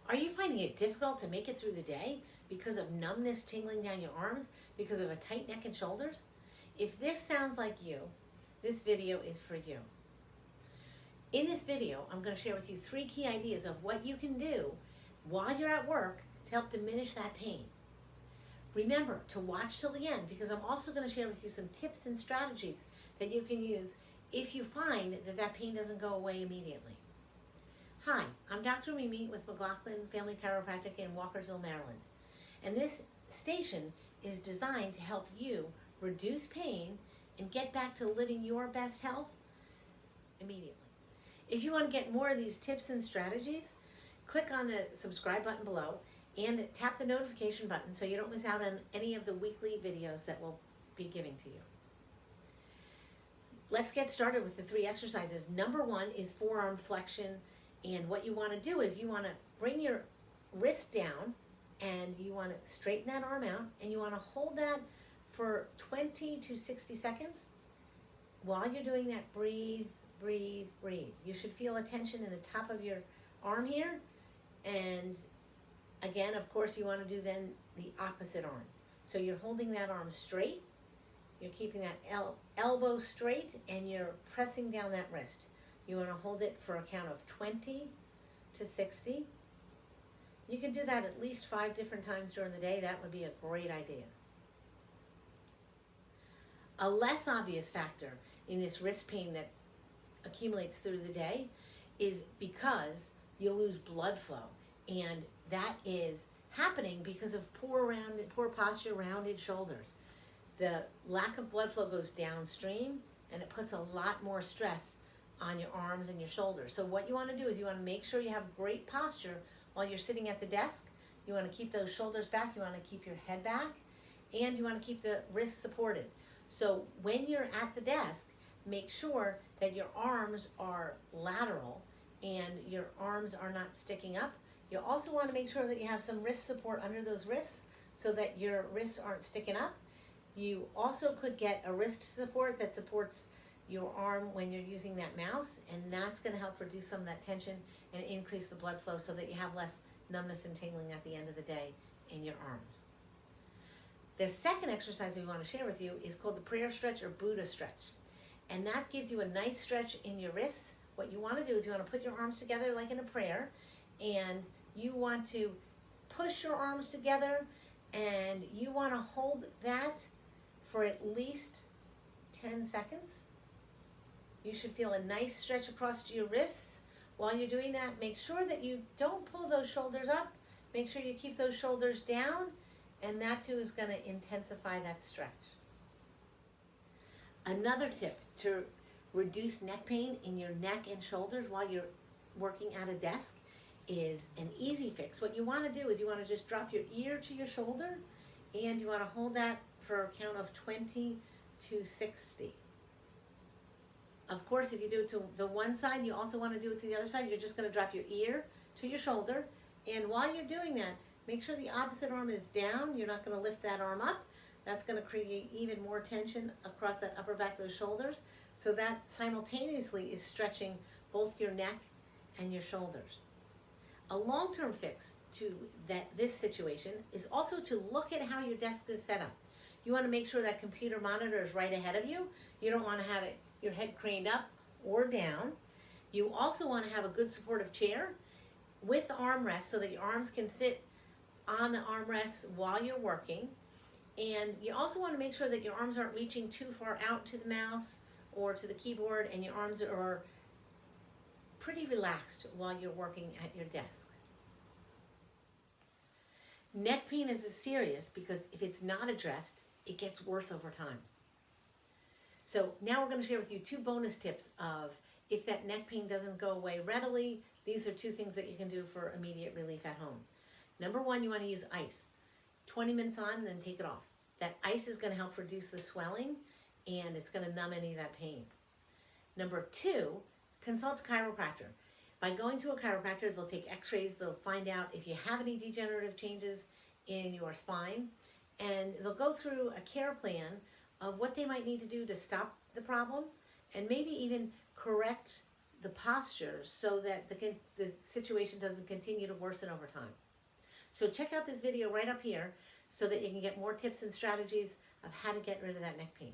Are you finding it difficult to make it through the day because of numbness tingling down your arms, because of a tight neck and shoulders? If this sounds like you, this video is for you. In this video, I'm going to share with you 3 key ideas of what you can do while you're at work to help diminish that pain. Remember to watch till the end, because I'm also going to share with you some tips and strategies that you can use if you find that that pain doesn't go away immediately. Hi, I'm Dr. Mimi with McLaughlin Family Chiropractic in Walkersville, Maryland. And this station is designed to help you reduce pain and get back to living your best health immediately. If you want to get more of these tips and strategies, click on the subscribe button below and tap the notification button so you don't miss out on any of the weekly videos that we'll be giving to you. Let's get started with the 3 exercises. Number 1 is forearm flexion, and what you want to do is you want to bring your wrist down and you want to straighten that arm out, and you want to hold that for 20 to 60 seconds. While you're doing that, breathe, breathe, breathe. You should feel a tension in the top of your arm here, and again, of course, you want to do then the opposite arm. So you're holding that arm straight, you're keeping that elbow straight, and you're pressing down that wrist. You want to hold it for a count of 20 to 60. You can do that at least 5 different times during the day. That would be a great idea. A less obvious factor in this wrist pain that accumulates through the day is because you lose blood flow, and that is happening because of poor posture, rounded shoulders. The lack of blood flow goes downstream, and it puts a lot more stress on your arms and your shoulders. So what you want to do is you want to make sure you have great posture while you're sitting at the desk. You want to keep those shoulders back, you want to keep your head back, and you want to keep the wrists supported. So when you're at the desk, make sure that your arms are lateral and your arms are not sticking up. You also want to make sure that you have some wrist support under those wrists so that your wrists aren't sticking up. You also could get a wrist support that supports your arm when you're using that mouse, and that's going to help reduce some of that tension and increase the blood flow so that you have less numbness and tingling at the end of the day in your arms. The second exercise we want to share with you is called the prayer stretch or Buddha stretch, and that gives you a nice stretch in your wrists. What you want to do is you want to put your arms together like in a prayer, and you want to push your arms together, and you want to hold that for at least 10 seconds. You should feel a nice stretch across your wrists. While you're doing that, make sure that you don't pull those shoulders up. Make sure you keep those shoulders down, and that too is going to intensify that stretch. Another tip to reduce neck pain in your neck and shoulders while you're working at a desk is an easy fix. What you want to do is you want to just drop your ear to your shoulder, and you want to hold that for a count of 20 to 60. Of course, if you do it to the one side, you also want to do it to the other side. You're just going to drop your ear to your shoulder, and while you're doing that, make sure the opposite arm is down. You're not going to lift that arm up. That's going to create even more tension across that upper back of those shoulders, so that simultaneously is stretching both your neck and your shoulders. A long-term fix to this situation is also to look at how your desk is set up. You want to make sure that computer monitor is right ahead of you. You don't want to have your head craned up or down. You also want to have a good supportive chair with armrests so that your arms can sit on the armrests while you're working. And you also want to make sure that your arms aren't reaching too far out to the mouse or to the keyboard, and your arms are pretty relaxed while you're working at your desk. Neck pain is serious because if it's not addressed, it gets worse over time. So now we're going to share with you 2 bonus tips of if that neck pain doesn't go away readily. These are 2 things that you can do for immediate relief at home. Number 1, you want to use ice. 20 minutes on, then take it off. That ice is going to help reduce the swelling, and it's going to numb any of that pain. Number 2, consult a chiropractor. By going to a chiropractor, they'll take x-rays, they'll find out if you have any degenerative changes in your spine, and they'll go through a care plan of what they might need to do to stop the problem and maybe even correct the posture so that the situation doesn't continue to worsen over time. So check out this video right up here so that you can get more tips and strategies of how to get rid of that neck pain.